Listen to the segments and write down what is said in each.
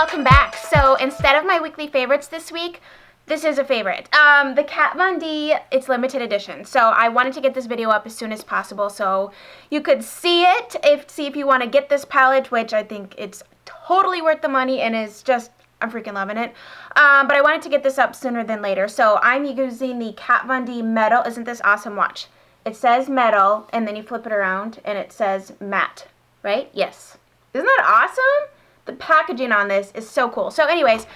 welcome back. So instead of my weekly favorites this week, this is a favorite. The Kat Von D, it's limited edition. So I wanted to get this video up as soon as possible so you could see it, see if you want to get this palette, which I think it's totally worth the money and is just, I'm freaking loving it. But I wanted to get this up sooner than later. So I'm using the Kat Von D Metal. Isn't this awesome? Watch. It says metal, and then you flip it around, and it says matte, right? Yes. Isn't that awesome? The packaging on this is so cool. So anyways,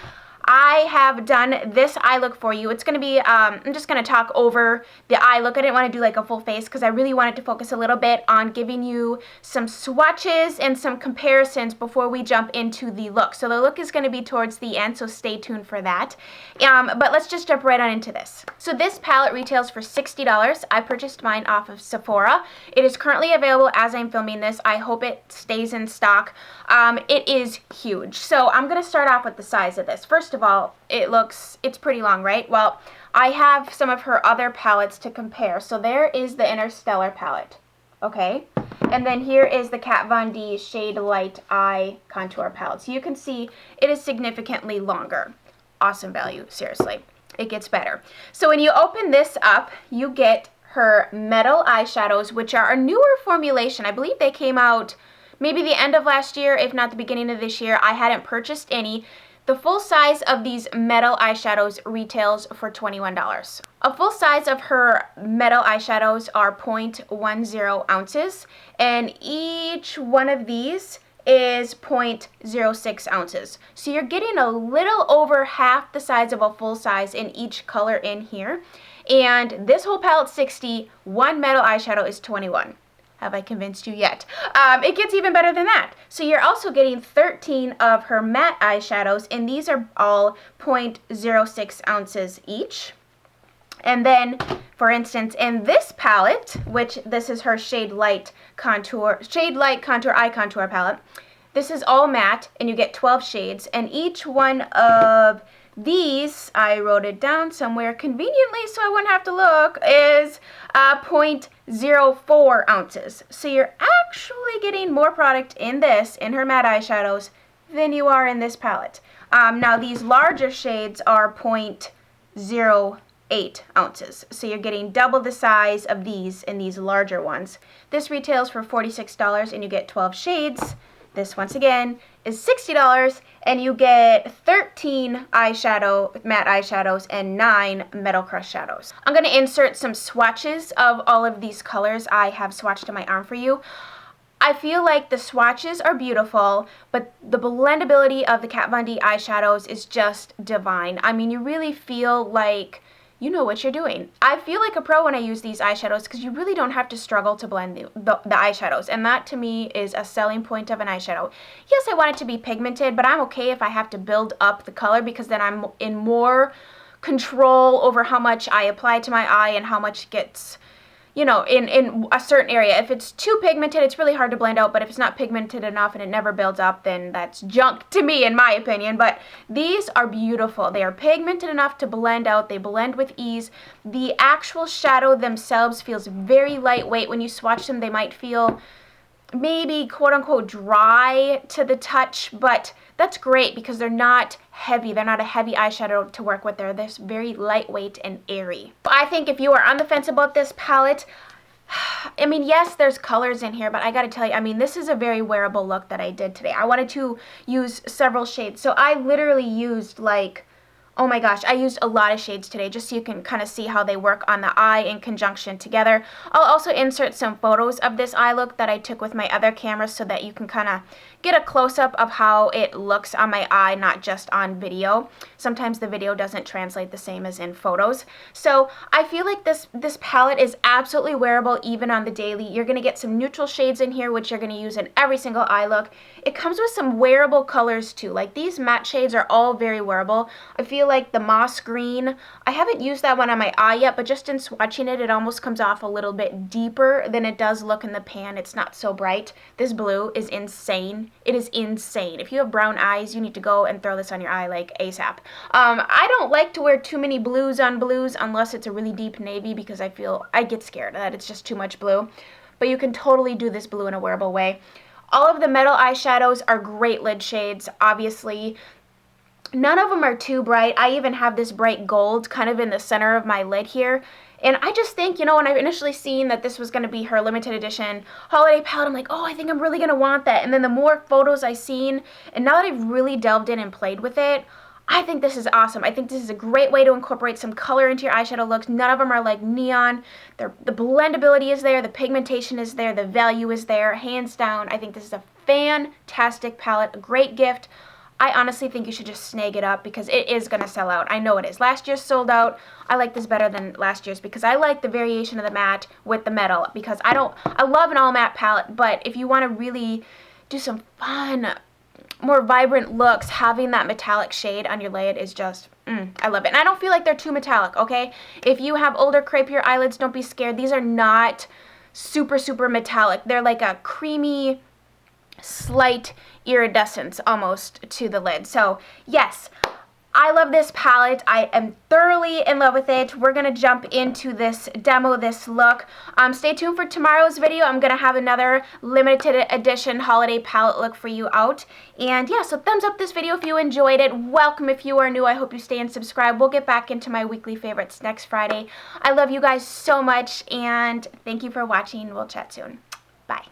I have done this eye look for you. It's going to be, I'm just going to talk over the eye look. I didn't want to do like a full face because I really wanted to focus a little bit on giving you some swatches and some comparisons before we jump into the look. So the look is going to be towards the end, so stay tuned for that. But let's just jump right on into this. So this palette retails for $60. I purchased mine off of Sephora. It is currently available as I'm filming this. I hope it stays in stock. It is huge. So I'm going to start off with the size of this. First of all, it's pretty long, right? Well, I have some of her other palettes to compare. So there is the Interstellar palette, okay? And then here is the Kat Von D Shade Light Eye Contour palette. So you can see it is significantly longer. Awesome value, seriously. It gets better. So when you open this up, you get her metal eyeshadows, which are a newer formulation. I believe they came out maybe the end of last year, if not the beginning of this year. I hadn't purchased any. The full size of these metal eyeshadows retails for $21. A full size of her metal eyeshadows are 0.10 ounces, and each one of these is 0.06 ounces. So you're getting a little over half the size of a full size in each color in here. And this whole palette's $60, one metal eyeshadow is $21. Have I convinced you yet? It gets even better than that. So you're also getting 13 of her matte eyeshadows, and these are all 0.06 ounces each. And then, for instance, in this palette, which this is her Shade Light Contour Eye Contour palette, this is all matte, and you get 12 shades, and each one of these, I wrote it down somewhere conveniently so I wouldn't have to look, is 0.04 ounces. So you're actually getting more product in this, in her matte eyeshadows, than you are in this palette. Now these larger shades are 0.08 ounces. So you're getting double the size of these in these larger ones. This retails for $46 and you get 12 shades. This, once again, is $60, and you get 13 matte eyeshadows and 9 Metal Crush shadows. I'm going to insert some swatches of all of these colors I have swatched on my arm for you. I feel like the swatches are beautiful, but the blendability of the Kat Von D eyeshadows is just divine. I mean, you really feel like you know what you're doing. I feel like a pro when I use these eyeshadows because you really don't have to struggle to blend the eyeshadows, and that to me is a selling point of an eyeshadow. Yes, I want it to be pigmented, but I'm okay if I have to build up the color because then I'm in more control over how much I apply to my eye and how much gets, you know, in a certain area. If it's too pigmented, it's really hard to blend out, but if it's not pigmented enough and it never builds up, then that's junk to me, in my opinion. But these are beautiful. They are pigmented enough to blend out. They blend with ease. The actual shadow themselves feels very lightweight. When you swatch them, they might feel maybe quote-unquote dry to the touch, but that's great because they're not heavy. They're not a heavy eyeshadow to work with. They're this very lightweight and airy. I think if you are on the fence about this palette, I mean, yes, there's colors in here, but I gotta tell you, I mean, this is a very wearable look that I did today. I wanted to use several shades, so I literally used like, oh my gosh, I used a lot of shades today just so you can kind of see how they work on the eye in conjunction together. I'll also insert some photos of this eye look that I took with my other cameras so that you can kind of get a close-up of how it looks on my eye, not just on video. Sometimes the video doesn't translate the same as in photos. So I feel like this palette is absolutely wearable even on the daily. You're going to get some neutral shades in here, which you're going to use in every single eye look. It comes with some wearable colors too. Like these matte shades are all very wearable. I feel like the moss green, I haven't used that one on my eye yet, but just in swatching it, it almost comes off a little bit deeper than it does look in the pan. It's not so bright. This blue is insane. It is insane. If you have brown eyes, you need to go and throw this on your eye like ASAP. I don't like to wear too many blues on blues unless it's a really deep navy because I get scared that it's just too much blue. But you can totally do this blue in a wearable way. All of the metal eyeshadows are great lid shades, obviously. None of them are too bright. I even have this bright gold kind of in the center of my lid here. And I just think, you know, when I initially seen that this was going to be her limited edition holiday palette, I'm like, oh, I think I'm really going to want that. And then the more photos I seen, and now that I've really delved in and played with it, I think this is awesome. I think this is a great way to incorporate some color into your eyeshadow looks. None of them are like neon. The blendability is there. The pigmentation is there. The value is there. Hands down, I think this is a fantastic palette, a great gift. I honestly think you should just snag it up because it is going to sell out. I know it is. Last year's sold out. I like this better than last year's because I like the variation of the matte with the metal because I love an all matte palette, but if you want to really do some fun, more vibrant looks, having that metallic shade on your lid is just, I love it. And I don't feel like they're too metallic, okay? If you have older crepier eyelids, don't be scared. These are not super, super metallic. They're like a creamy, slight iridescence almost to the lid. So yes, I love this palette. I am thoroughly in love with it. We're going to jump into this demo, this look. Stay tuned for tomorrow's video. I'm going to have another limited edition holiday palette look for you out. And yeah, so thumbs up this video if you enjoyed it. Welcome if you are new. I hope you stay and subscribe. We'll get back into my weekly favorites next Friday. I love you guys so much and thank you for watching. We'll chat soon. Bye.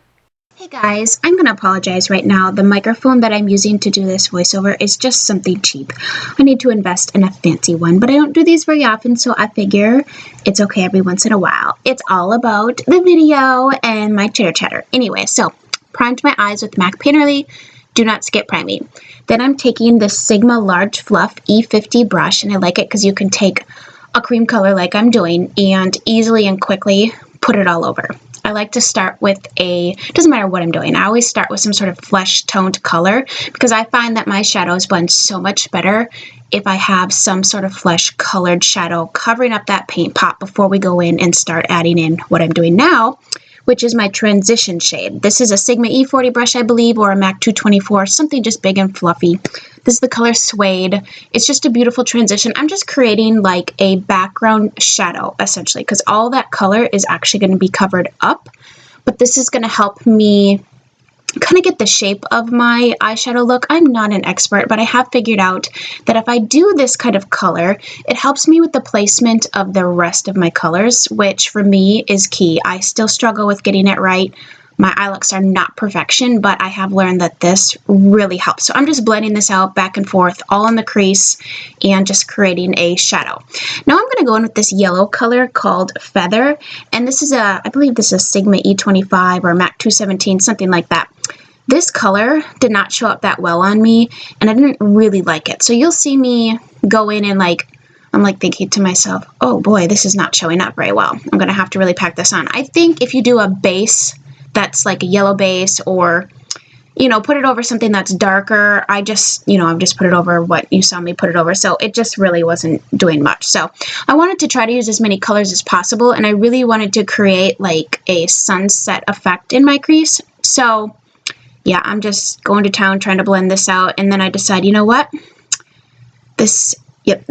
Hey guys, I'm going to apologize right now. The microphone that I'm using to do this voiceover is just something cheap. I need to invest in a fancy one, but I don't do these very often, so I figure it's okay every once in a while. It's all about the video and my chitter chatter. Anyway, so primed my eyes with MAC Painterly. Do not skip priming. Then I'm taking the Sigma Large Fluff E50 brush, and I like it because you can take a cream color like I'm doing and easily and quickly put it all over. I like to start with doesn't matter what I'm doing, I always start with some sort of flesh toned color because I find that my shadows blend so much better if I have some sort of flesh colored shadow covering up that paint pot before we go in and start adding in what I'm doing now, which is my transition shade. This is a Sigma E40 brush, I believe, or a MAC 224, something just big and fluffy. This is the color Suede. It's just a beautiful transition. I'm just creating like a background shadow, essentially, because all that color is actually going to be covered up. But this is going to help me kind of get the shape of my eyeshadow look. I'm not an expert, but I have figured out that if I do this kind of color, it helps me with the placement of the rest of my colors, which for me is key. I still struggle with getting it right. My eye looks are not perfection, but I have learned that this really helps. So I'm just blending this out back and forth, all in the crease, and just creating a shadow. Now I'm going to go in with this yellow color called Feather, and this is I believe this is a Sigma E25 or MAC 217, something like that. This color did not show up that well on me, and I didn't really like it. So you'll see me go in and I'm like thinking to myself, oh boy, this is not showing up very well. I'm going to have to really pack this on. I think if you do a base that's like a yellow base, or, you know, put it over something that's darker. I've just put it over what you saw me put it over. So it just really wasn't doing much. So I wanted to try to use as many colors as possible. And I really wanted to create like a sunset effect in my crease. So yeah, I'm just going to town trying to blend this out. And then I decide, you know what? Yep,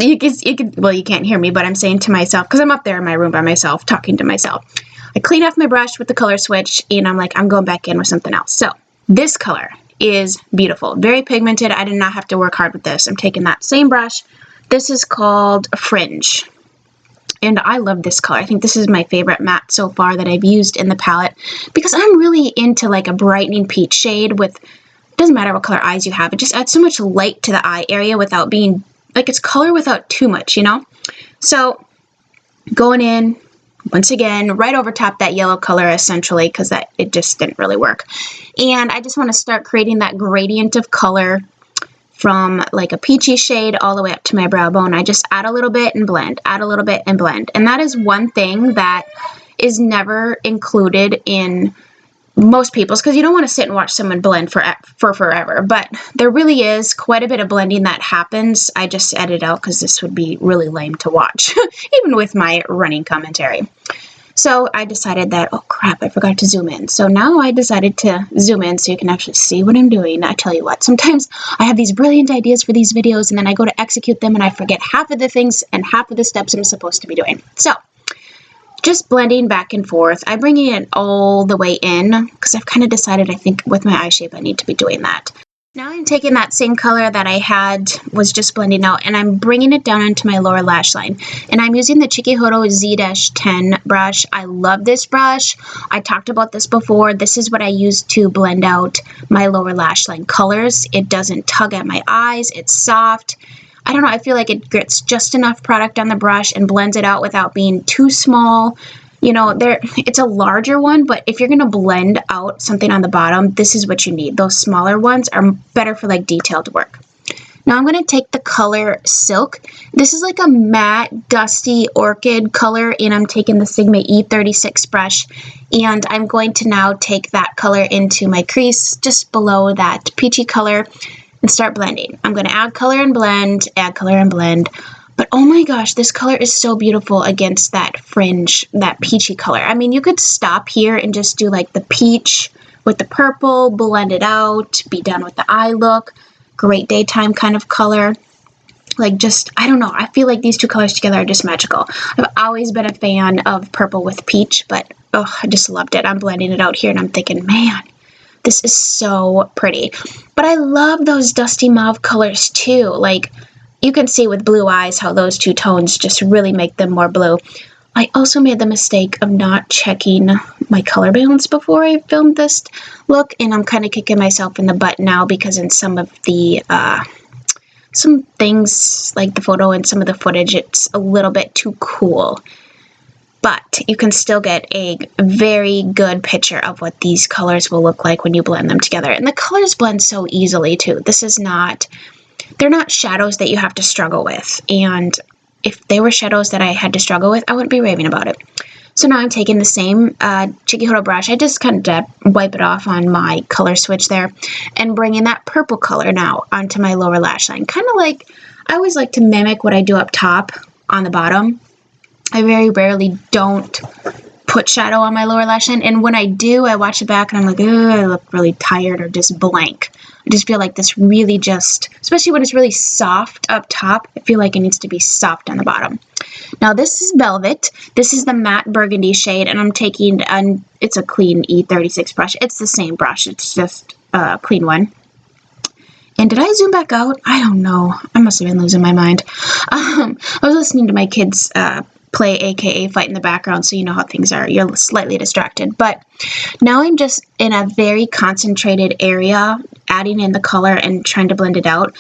well, you can't hear me, but I'm saying to myself, because I'm up there in my room by myself, talking to myself. I clean off my brush with the color switch, and I'm like, I'm going back in with something else. So this color is beautiful, very pigmented. I did not have to work hard with this. I'm taking that same brush. This is called Fringe, and I love this color. I think this is my favorite matte so far that I've used in the palette because I'm really into like a brightening peach shade with, doesn't matter what color eyes you have, it just adds so much light to the eye area without being, like it's color without too much, you know? So going in, once again, right over top that yellow color essentially because it just didn't really work. And I just want to start creating that gradient of color from like a peachy shade all the way up to my brow bone. I just add a little bit and blend, add a little bit and blend. And that is one thing that is never included in most people's, because you don't want to sit and watch someone blend for forever, but there really is quite a bit of blending that happens. I just edited out because this would be really lame to watch, even with my running commentary. So I decided that, oh crap, I forgot to zoom in. So now I decided to zoom in so you can actually see what I'm doing. I tell you what, sometimes I have these brilliant ideas for these videos and then I go to execute them and I forget half of the things and half of the steps I'm supposed to be doing. So just blending back and forth. I'm bringing it all the way in because I've kind of decided, I think, with my eye shape, I need to be doing that. Now I'm taking that same color that I was just blending out, and I'm bringing it down into my lower lash line. And I'm using the Chikuhodo Z-10 brush. I love this brush. I talked about this before. This is what I use to blend out my lower lash line colors. It doesn't tug at my eyes. It's soft. I don't know. I feel like it gets just enough product on the brush and blends it out without being too small. You know, it's a larger one, but if you're going to blend out something on the bottom, this is what you need. Those smaller ones are better for like detailed work. Now I'm going to take the color Silk. This is like a matte, dusty orchid color, and I'm taking the Sigma E36 brush, and I'm going to now take that color into my crease just below that peachy color and start blending. I'm going to add color and blend, add color and blend. But oh my gosh, this color is so beautiful against that fringe, that peachy color. I mean, you could stop here and just do like the peach with the purple, blend it out, be done with the eye look. Great daytime kind of color. Like just, I don't know, I feel like these two colors together are just magical. I've always been a fan of purple with peach, but oh, I just loved it. I'm blending it out here and I'm thinking, man, this is so pretty. But I love those dusty mauve colors too. Like, you can see with blue eyes how those two tones just really make them more blue. I also made the mistake of not checking my color balance before I filmed this look, and I'm kind of kicking myself in the butt now because in some of the, some things like the photo and some of the footage, it's a little bit too cool. But you can still get a very good picture of what these colors will look like when you blend them together. And the colors blend so easily too. This is not... They're not shadows that you have to struggle with, and if they were shadows that I had to struggle with, I wouldn't be raving about it. So now I'm taking the same Chikuhodo brush. I just kind of wipe it off on my color switch there and bringing that purple color now onto my lower lash line. Kind of like, I always like to mimic what I do up top on the bottom. I very rarely don't put shadow on my lower lash line, and when I do, I watch it back and I'm like, oh, I look really tired or just blank. I just feel like this really just, especially when it's really soft up top, I feel like it needs to be soft on the bottom. Now this is Velvet. This is the matte burgundy shade, and I'm taking, it's a clean E36 brush. It's the same brush, it's just a clean one. And did I zoom back out? I don't know. I must have been losing my mind. I was listening to my kids play aka fight in the background, so you know how things are. You're slightly distracted. But now I'm just in a very concentrated area, adding in the color and trying to blend it out.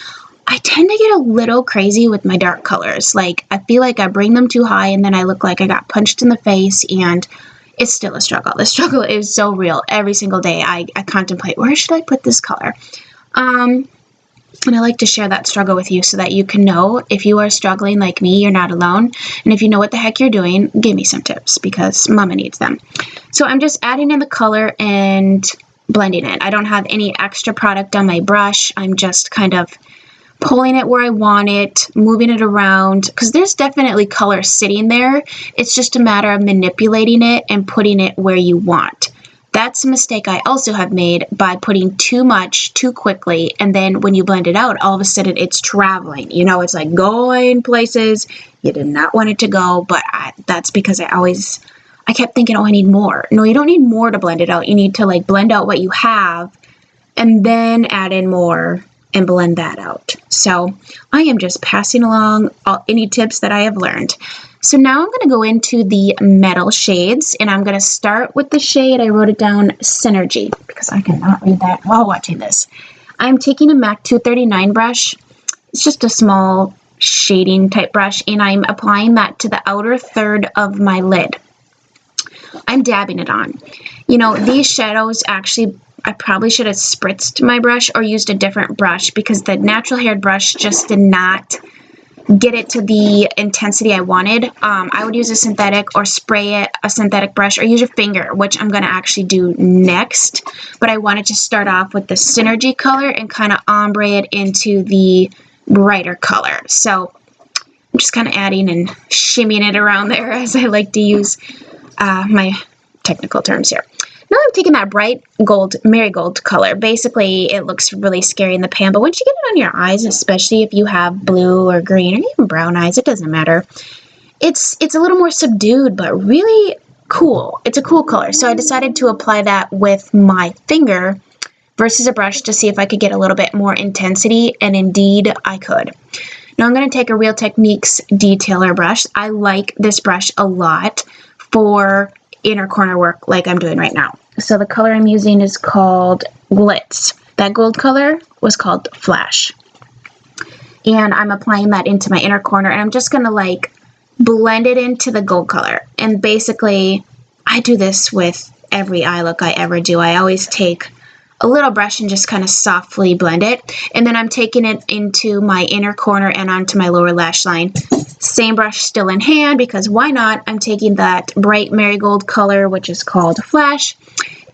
I tend to get a little crazy with my dark colors. Like, I feel like I bring them too high and then I look like I got punched in the face, and it's still a struggle. The struggle is so real. Every single day I contemplate, where should I put this color? And I like to share that struggle with you so that you can know if you are struggling like me, you're not alone. And if you know what the heck you're doing, give me some tips because mama needs them. So I'm just adding in the color and blending it. I don't have any extra product on my brush. I'm just kind of pulling it where I want it, moving it around, because there's definitely color sitting there. It's just a matter of manipulating it and putting it where you want. That's a mistake I also have made by putting too much too quickly, and then when you blend it out, all of a sudden it's traveling. You know, it's like going places you did not want it to go, but that's because I kept thinking, oh, I need more. No, you don't need more to blend it out. You need to like blend out what you have and then add in more and blend that out. So I am just passing along any tips that I have learned. So now I'm going to go into the metal shades, and I'm going to start with the shade, I wrote it down, Synergy, because I cannot read that while watching this. I'm taking a MAC 239 brush. It's just a small shading type brush, and I'm applying that to the outer third of my lid. I'm dabbing it on. You know, these shadows actually, I probably should have spritzed my brush or used a different brush because the natural haired brush just did not get it to the intensity I wanted. I would use a synthetic or spray it, a synthetic brush, or use your finger, which I'm going to actually do next. But I wanted to start off with the Synergy color and kind of ombre it into the brighter color. So I'm just kind of adding and shimmying it around there, as I like to use my technical terms here. Now I'm taking that bright gold, marigold color. Basically, it looks really scary in the pan, but once you get it on your eyes, especially if you have blue or green or even brown eyes, it doesn't matter. it's a little more subdued, but really cool. It's a cool color. So I decided to apply that with my finger versus a brush to see if I could get a little bit more intensity, and indeed I could. Now I'm going to take a Real Techniques detailer brush. I like this brush a lot for inner corner work like I'm doing right now. So the color I'm using is called Glitz. That gold color was called Flash. And I'm applying that into my inner corner, and I'm just going to like blend it into the gold color. And basically, I do this with every eye look I ever do. I always take a little brush and just kind of softly blend it. And then I'm taking it into my inner corner and onto my lower lash line. Same brush still in hand, because why not? I'm taking that bright marigold color, which is called Flash,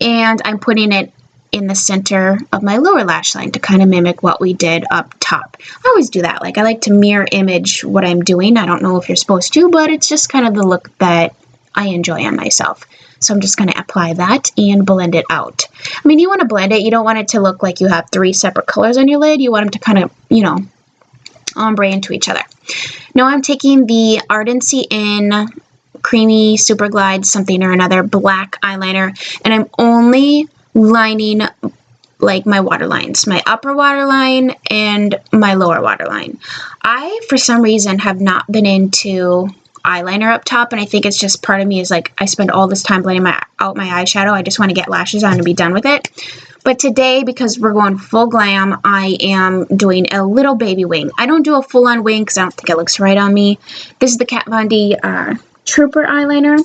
and I'm putting it in the center of my lower lash line to kind of mimic what we did up top. I always do that. Like, I like to mirror image what I'm doing. I don't know if you're supposed to, but it's just kind of the look that I enjoy on myself. So I'm just going to apply that and blend it out. I mean, you want to blend it. You don't want it to look like you have 3 separate colors on your lid. You want them to kind of, you know, ombre into each other. Now I'm taking the Ardency in Creamy Super Glide something or another black eyeliner, and I'm only lining like my waterlines, my upper waterline and my lower waterline. I, for some reason, have not been into eyeliner up top, and I think it's just part of me is like, I spend all this time blending out my eyeshadow. I just want to get lashes on and be done with it. But today, because we're going full glam, I am doing a little baby wing. I don't do a full-on wing because I don't think it looks right on me. This is the Kat Von D Trooper eyeliner.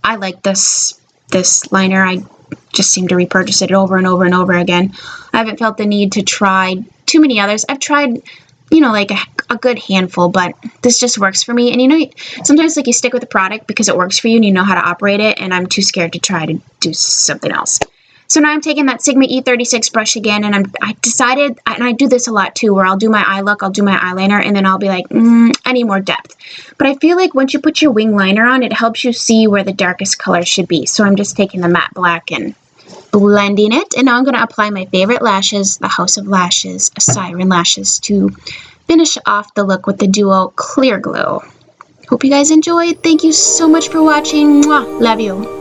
I like this liner. I just seem to repurchase it over and over and over again. I haven't felt the need to try too many others. I've tried, you know, like a good handful, but this just works for me. And you know, sometimes like you stick with the product because it works for you and you know how to operate it, and I'm too scared to try to do something else. So now I'm taking that Sigma E36 brush again, and I decided, and I do this a lot too, where I'll do my eye look, I'll do my eyeliner, and then I'll be like, I need more depth. But I feel like once you put your wing liner on, it helps you see where the darkest color should be. So I'm just taking the matte black and blending it, and now I'm going to apply my favorite lashes, the House of Lashes Siren Lashes, to finish off the look with the duo Clear Glow. Hope you guys enjoyed. Thank you so much for watching. Mwah. Love you.